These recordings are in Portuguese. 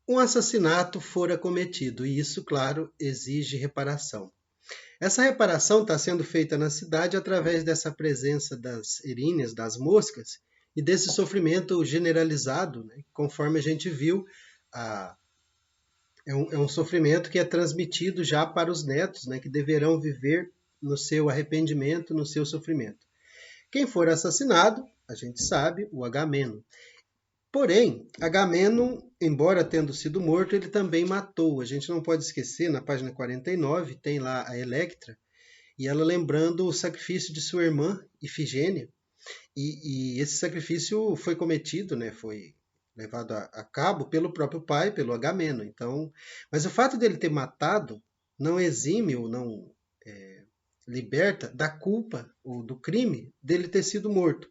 Um assassinato fora cometido e isso, claro, exige reparação. Essa reparação está sendo feita na cidade através dessa presença das eríneas, das moscas, e desse sofrimento generalizado, né? Conforme a gente viu, a, é um sofrimento que é transmitido já para os netos, né? Que deverão viver no seu arrependimento, no seu sofrimento. Quem for assassinado, a gente sabe, o Agamemnon. Porém, Agamemnon, embora tendo sido morto, ele também matou. A gente não pode esquecer, na página 49, tem lá a Electra, e ela lembrando o sacrifício de sua irmã, Ifigênia. E esse sacrifício foi cometido, né, foi levado a cabo pelo próprio pai, pelo Agamemnon. Então, mas o fato dele ter matado não exime ou não liberta da culpa ou do crime dele ter sido morto.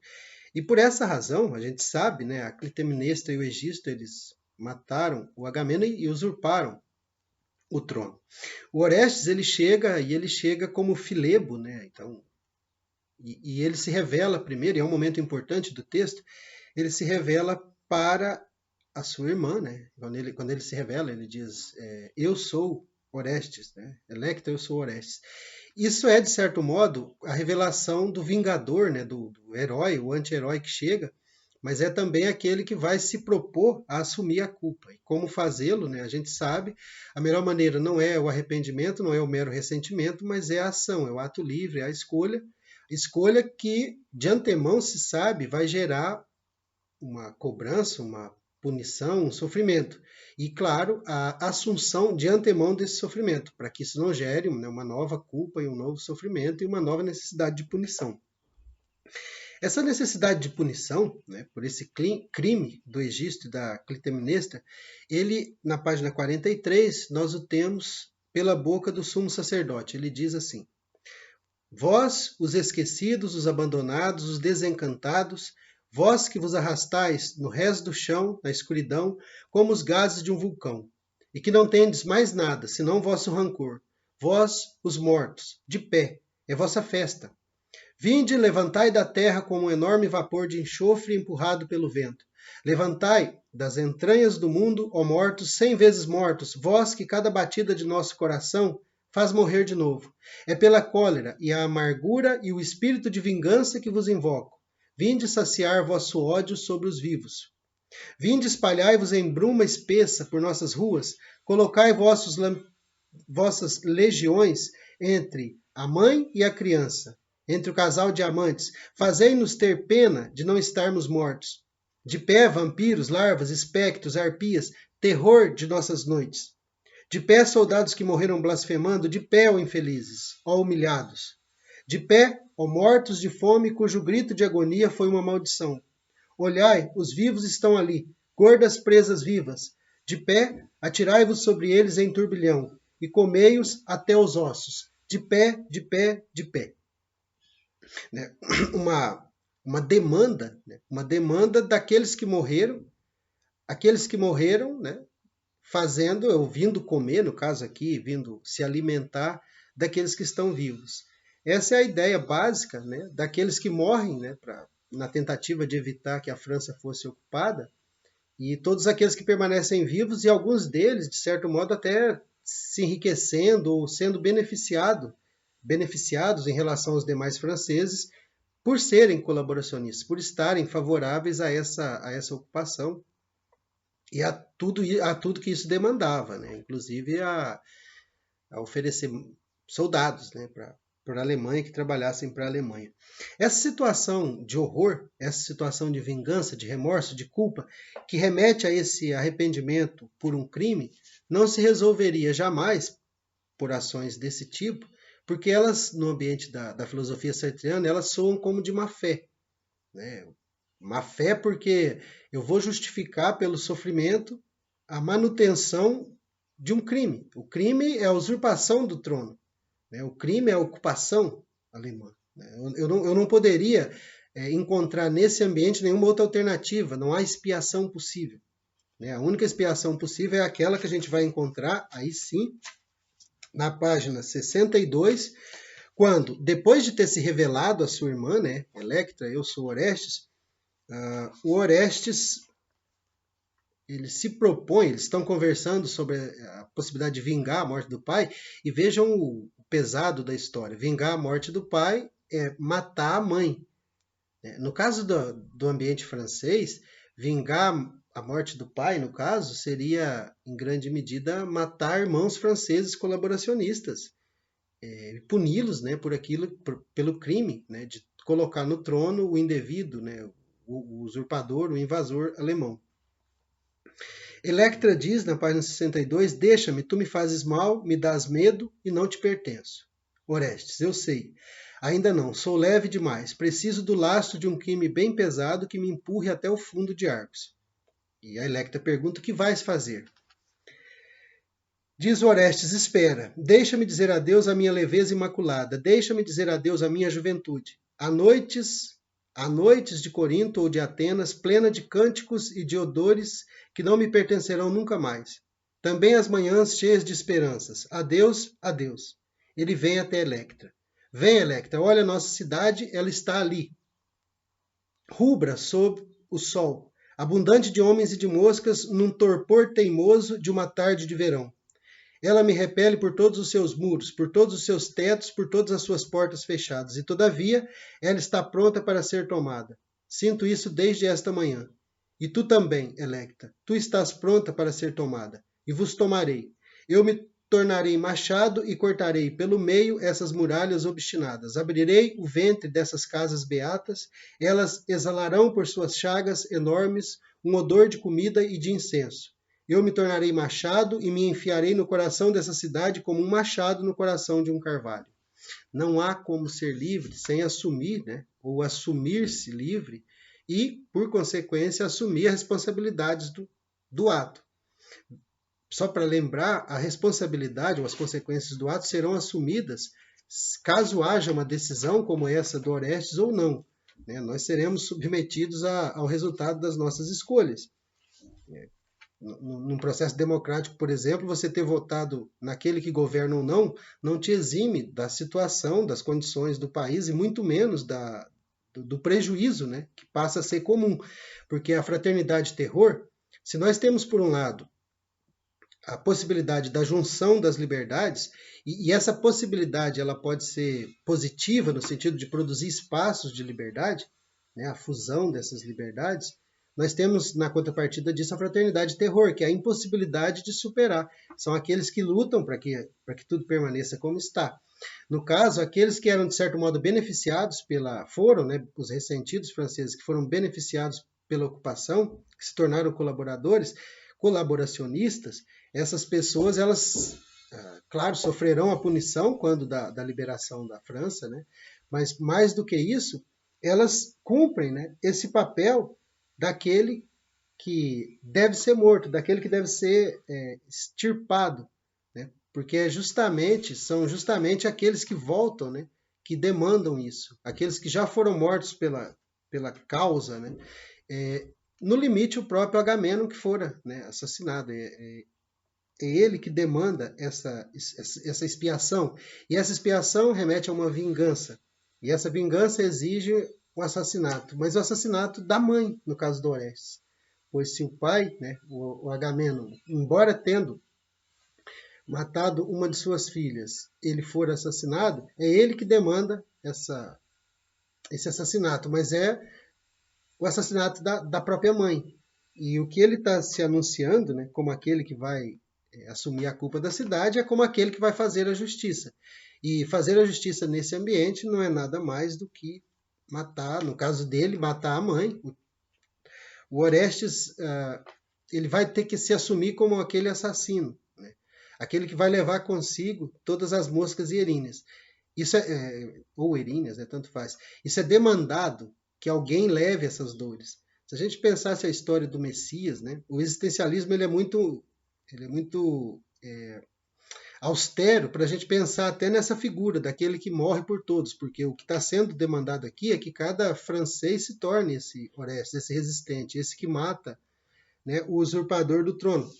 E por essa razão, a gente sabe, né, a Clitemnestra e o Egisto, eles mataram o Agamemnon e usurparam o trono. O Orestes, ele chega como Filebo, né? Então, e ele se revela primeiro, e é um momento importante do texto, ele se revela para a sua irmã, né? Quando ele se revela, ele diz, eu sou Orestes, né? Electra, eu sou Orestes. Isso é, de certo modo, a revelação do vingador, né? Do herói, o anti-herói que chega, mas é também aquele que vai se propor a assumir a culpa. E como fazê-lo, né? A gente sabe, a melhor maneira não é o arrependimento, não é o mero ressentimento, mas é a ação, é o ato livre, é a escolha. Escolha que, de antemão, se sabe, vai gerar uma cobrança, uma punição, um sofrimento. E, claro, a assunção de antemão desse sofrimento, para que isso não gere, né, uma nova culpa e um novo sofrimento e uma nova necessidade de punição. Essa necessidade de punição, né, por esse crime do Egisto e da Clitemnestra, ele, na página 43, nós o temos pela boca do sumo sacerdote. Ele diz assim: Vós, os esquecidos, os abandonados, os desencantados, vós que vos arrastais no resto do chão, na escuridão, como os gases de um vulcão, e que não tendes mais nada, senão vosso rancor, vós, os mortos, de pé, é vossa festa. Vinde, levantai da terra como um enorme vapor de enxofre empurrado pelo vento. Levantai das entranhas do mundo, ó mortos, 100 vezes mortos, vós que cada batida de nosso coração faz morrer de novo. É pela cólera e a amargura e o espírito de vingança que vos invoco. Vinde saciar vosso ódio sobre os vivos. Vinde espalhai-vos em bruma espessa por nossas ruas, colocai vossas legiões entre a mãe e a criança, entre o casal de amantes, fazei-nos ter pena de não estarmos mortos. De pé, vampiros, larvas, espectros, arpias, terror de nossas noites. De pé, soldados que morreram blasfemando, de pé, ó infelizes, ó humilhados. De pé, ó mortos de fome, cujo grito de agonia foi uma maldição. Olhai, os vivos estão ali, gordas presas vivas. De pé, atirai-vos sobre eles em turbilhão, e comei-os até os ossos. De pé, de pé, de pé. Né? Uma, uma demanda, né? Uma demanda daqueles que morreram, aqueles que morreram, né? Fazendo, ou vindo comer, no caso aqui, vindo se alimentar daqueles que estão vivos. Essa é a ideia básica, né, daqueles que morrem, né, na tentativa de evitar que a França fosse ocupada, e todos aqueles que permanecem vivos, e alguns deles, de certo modo, até se enriquecendo ou sendo beneficiados em relação aos demais franceses, por serem colaboracionistas, por estarem favoráveis a essa ocupação e a tudo que isso demandava, né? Inclusive a oferecer soldados, né, para a Alemanha que trabalhassem para a Alemanha. Essa situação de horror, essa situação de vingança, de remorso, de culpa, que remete a esse arrependimento por um crime, não se resolveria jamais por ações desse tipo, porque elas, no ambiente da filosofia sartreana, elas soam como de má fé. Né? Má fé porque eu vou justificar pelo sofrimento a manutenção de um crime. O crime é a usurpação do trono. Né? O crime é a ocupação alemã. Né? Eu não poderia encontrar nesse ambiente nenhuma outra alternativa. Não há expiação possível. Né? A única expiação possível é aquela que a gente vai encontrar, aí sim, na página 62, quando, depois de ter se revelado a sua irmã, né, Electra, eu sou Orestes, o Orestes ele se propõe, eles estão conversando sobre a possibilidade de vingar a morte do pai, e vejam o pesado da história. Vingar a morte do pai é matar a mãe. No caso do ambiente francês, vingar a morte do pai, no caso, seria, em grande medida, matar irmãos franceses colaboracionistas, puni-los, né, pelo crime, né, de colocar no trono o indevido, né, o usurpador, o invasor alemão. Electra diz, na página 62, deixa-me, tu me fazes mal, me dás medo e não te pertenço. Orestes, eu sei. Ainda não, sou leve demais. Preciso do lastro de um crime bem pesado que me empurre até o fundo de Argos. E a Electra pergunta, o que vais fazer? Diz Orestes, espera, deixa-me dizer adeus à minha leveza imaculada, deixa-me dizer adeus à minha juventude. Há noites de Corinto ou de Atenas, plena de cânticos e de odores que não me pertencerão nunca mais. Também as manhãs cheias de esperanças. Adeus, adeus. Ele vem até Electra. Vem, Electra, olha a nossa cidade, ela está ali. Rubra sob o sol, abundante de homens e de moscas, num torpor teimoso de uma tarde de verão. Ela me repele por todos os seus muros, por todos os seus tetos, por todas as suas portas fechadas. E, todavia, ela está pronta para ser tomada. Sinto isso desde esta manhã. E tu também, Electra. Tu estás pronta para ser tomada. E vos tomarei. Eu me tornarei machado e cortarei pelo meio essas muralhas obstinadas. Abrirei o ventre dessas casas beatas. Elas exalarão por suas chagas enormes um odor de comida e de incenso. Eu me tornarei machado e me enfiarei no coração dessa cidade como um machado no coração de um carvalho. Não há como ser livre sem assumir, né, ou assumir-se livre e, por consequência, assumir as responsabilidades do ato. Só para lembrar, a responsabilidade ou as consequências do ato serão assumidas caso haja uma decisão como essa do Orestes ou não. Né? Nós seremos submetidos ao resultado das nossas escolhas. Num processo democrático, por exemplo, você ter votado naquele que governa ou não te exime da situação, das condições do país e muito menos do prejuízo, né, que passa a ser comum. Porque a fraternidade terror, se nós temos, por um lado, a possibilidade da junção das liberdades, e essa possibilidade ela pode ser positiva no sentido de produzir espaços de liberdade, né, a fusão dessas liberdades, nós temos na contrapartida disso a fraternidade terror, que é a impossibilidade de superar. São aqueles que lutam para que tudo permaneça como está. No caso, aqueles que eram de certo modo beneficiados foram, né, os ressentidos franceses que foram beneficiados pela ocupação, que se tornaram colaboracionistas, essas pessoas, elas, claro, sofrerão a punição quando da liberação da França, né? Mas mais do que isso, elas cumprem, né, esse papel daquele que deve ser morto, daquele que deve ser extirpado, né? Porque são justamente aqueles que voltam, né, que demandam isso, aqueles que já foram mortos pela causa, né? No limite, o próprio Agamenon que fora, né, assassinado. É ele que demanda essa expiação. E essa expiação remete a uma vingança. E essa vingança exige o assassinato. Mas o assassinato da mãe, no caso do Orestes. Pois se o pai, né, o Agamenon, embora tendo matado uma de suas filhas, ele for assassinado, é ele que demanda esse assassinato. Mas é o assassinato da própria mãe. E o que ele está se anunciando, né, como aquele que vai assumir a culpa da cidade, é como aquele que vai fazer a justiça. E fazer a justiça nesse ambiente não é nada mais do que matar, no caso dele, matar a mãe. O Orestes, ele vai ter que se assumir como aquele assassino, né? Aquele que vai levar consigo todas as moscas e erinhas. Isso ou erinhas, né, tanto faz. Isso é demandado que alguém leve essas dores. Se a gente pensasse a história do Messias, né, o existencialismo ele é muito austero para a gente pensar até nessa figura daquele que morre por todos, porque o que está sendo demandado aqui é que cada francês se torne esse Orestes, esse resistente, esse que mata, né, o usurpador do trono.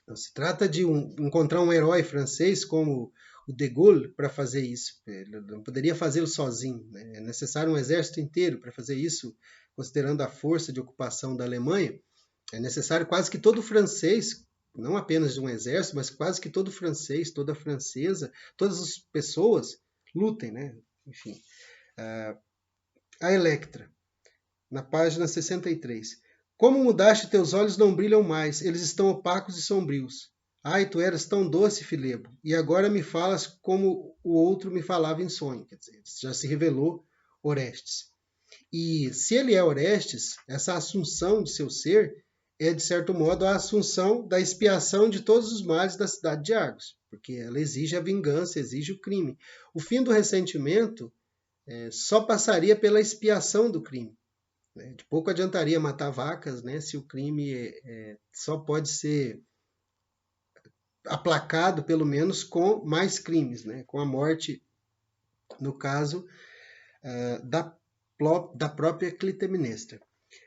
Então, se trata de encontrar um herói francês como o de Gaulle para fazer isso. Ele não poderia fazê-lo sozinho, né? É necessário um exército inteiro para fazer isso, considerando a força de ocupação da Alemanha. É necessário quase que todo francês, não apenas de um exército, mas quase que todo francês, toda francesa, todas as pessoas lutem, né? Enfim, a Electra, na página 63. Como mudaste, teus olhos não brilham mais, eles estão opacos e sombrios. Ai, tu eras tão doce, Filebo, e agora me falas como o outro me falava em sonho. Quer dizer, já se revelou Orestes. E se ele é Orestes, essa assunção de seu ser é, de certo modo, a assunção da expiação de todos os males da cidade de Argos, porque ela exige a vingança, exige o crime. O fim do ressentimento só passaria pela expiação do crime. Né? De pouco adiantaria matar vacas, né, se o crime só pode ser aplacado, pelo menos, com mais crimes, né, com a morte, no caso, da própria Clitemnestra.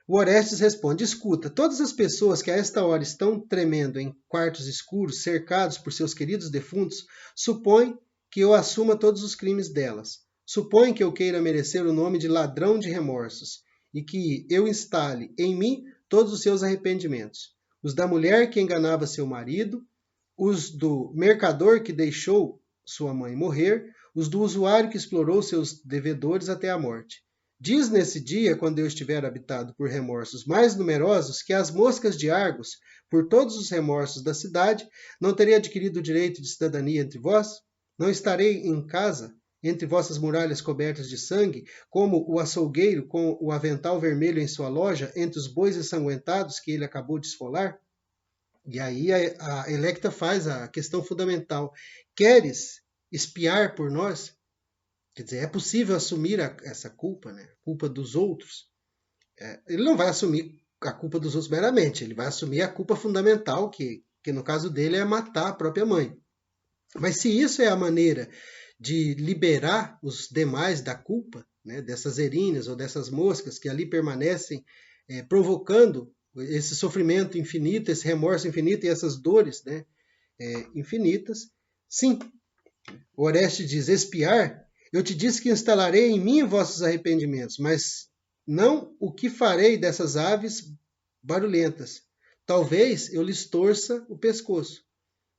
O Orestes responde: escuta, todas as pessoas que a esta hora estão tremendo em quartos escuros, cercados por seus queridos defuntos, supõem que eu assuma todos os crimes delas. Supõem que eu queira merecer o nome de ladrão de remorsos e que eu instale em mim todos os seus arrependimentos. Os da mulher que enganava seu marido, os do mercador que deixou sua mãe morrer, os do usuário que explorou seus devedores até a morte. Diz nesse dia, quando eu estiver habitado por remorsos mais numerosos, que as moscas de Argos, por todos os remorsos da cidade, não terei adquirido o direito de cidadania entre vós? Não estarei em casa, entre vossas muralhas cobertas de sangue, como o açougueiro com o avental vermelho em sua loja, entre os bois ensanguentados que ele acabou de esfolar? E aí a Electa faz a questão fundamental. Queres espiar por nós? Quer dizer, é possível assumir essa culpa, né? A culpa dos outros. Ele não vai assumir a culpa dos outros meramente, ele vai assumir a culpa fundamental, que no caso dele é matar a própria mãe. Mas se isso é a maneira de liberar os demais da culpa, né, dessas erinhas ou dessas moscas que ali permanecem provocando esse sofrimento infinito, esse remorso infinito e essas dores, né, infinitas, sim, o Orestes diz: espiar, eu te disse que instalarei em mim vossos arrependimentos, mas não o que farei dessas aves barulhentas. Talvez eu lhes torça o pescoço.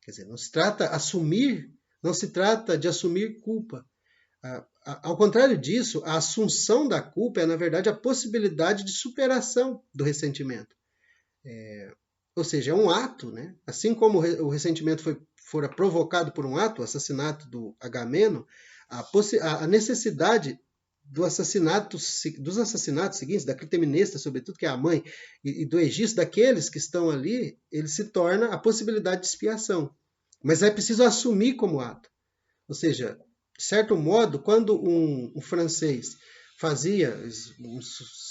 Quer dizer, não se trata assumir, não se trata de assumir culpa. Ao contrário disso, a assunção da culpa é, na verdade, a possibilidade de superação do ressentimento. Ou seja, é um ato, né? Assim como o ressentimento fora provocado por um ato, o assassinato do Agamemnon, a necessidade dos assassinatos seguintes, da Clitemnestra, sobretudo, que é a mãe, e do Egisto, daqueles que estão ali, ele se torna a possibilidade de expiação. Mas é preciso assumir como ato. Ou seja, de certo modo, quando um francês fazia,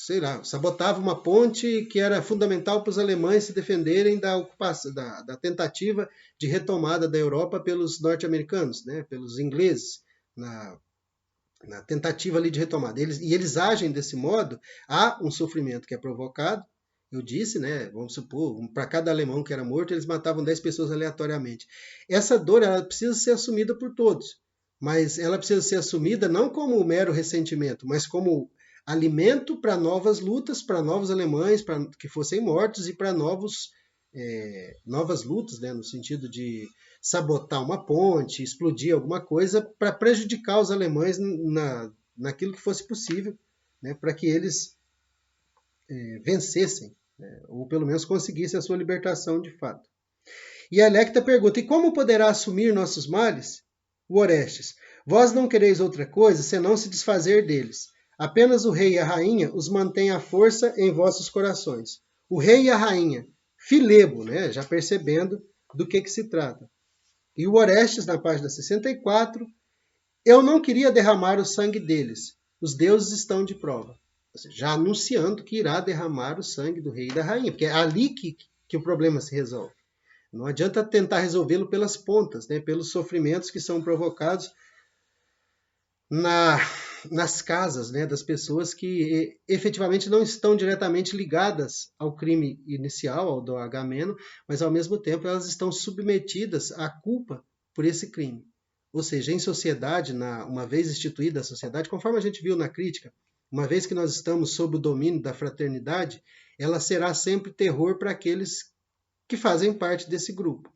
sei lá, sabotava uma ponte que era fundamental para os alemães se defenderem da ocupação, da tentativa de retomada da Europa pelos norte-americanos, né, pelos ingleses, na tentativa ali de retomada. Eles agem desse modo, há um sofrimento que é provocado. Eu disse, né, vamos supor, para cada alemão que era morto, eles matavam 10 pessoas aleatoriamente. Essa dor ela precisa ser assumida por todos, mas ela precisa ser assumida não como um mero ressentimento, mas como alimento para novas lutas, para novos alemães que fossem mortos e para novas lutas, né, no sentido de sabotar uma ponte, explodir alguma coisa para prejudicar os alemães naquilo que fosse possível, né, para que eles vencessem, né, ou pelo menos conseguissem a sua libertação de fato. E a Electa pergunta: e como poderá assumir nossos males? O Orestes: vós não quereis outra coisa senão se desfazer deles. Apenas o rei e a rainha os mantêm à força em vossos corações. O rei e a rainha, Filebo, né, já percebendo do que se trata. E o Orestes, na página 64, eu não queria derramar o sangue deles. Os deuses estão de prova. Ou seja, já anunciando que irá derramar o sangue do rei e da rainha, porque é ali que o problema se resolve. Não adianta tentar resolvê-lo pelas pontas, né, pelos sofrimentos que são provocados nas casas, né, das pessoas que efetivamente não estão diretamente ligadas ao crime inicial, ao do Agamemnon, mas ao mesmo tempo elas estão submetidas à culpa por esse crime. Ou seja, em sociedade, uma vez instituída a sociedade, conforme a gente viu na crítica, uma vez que nós estamos sob o domínio da fraternidade, ela será sempre terror para aqueles que fazem parte desse grupo.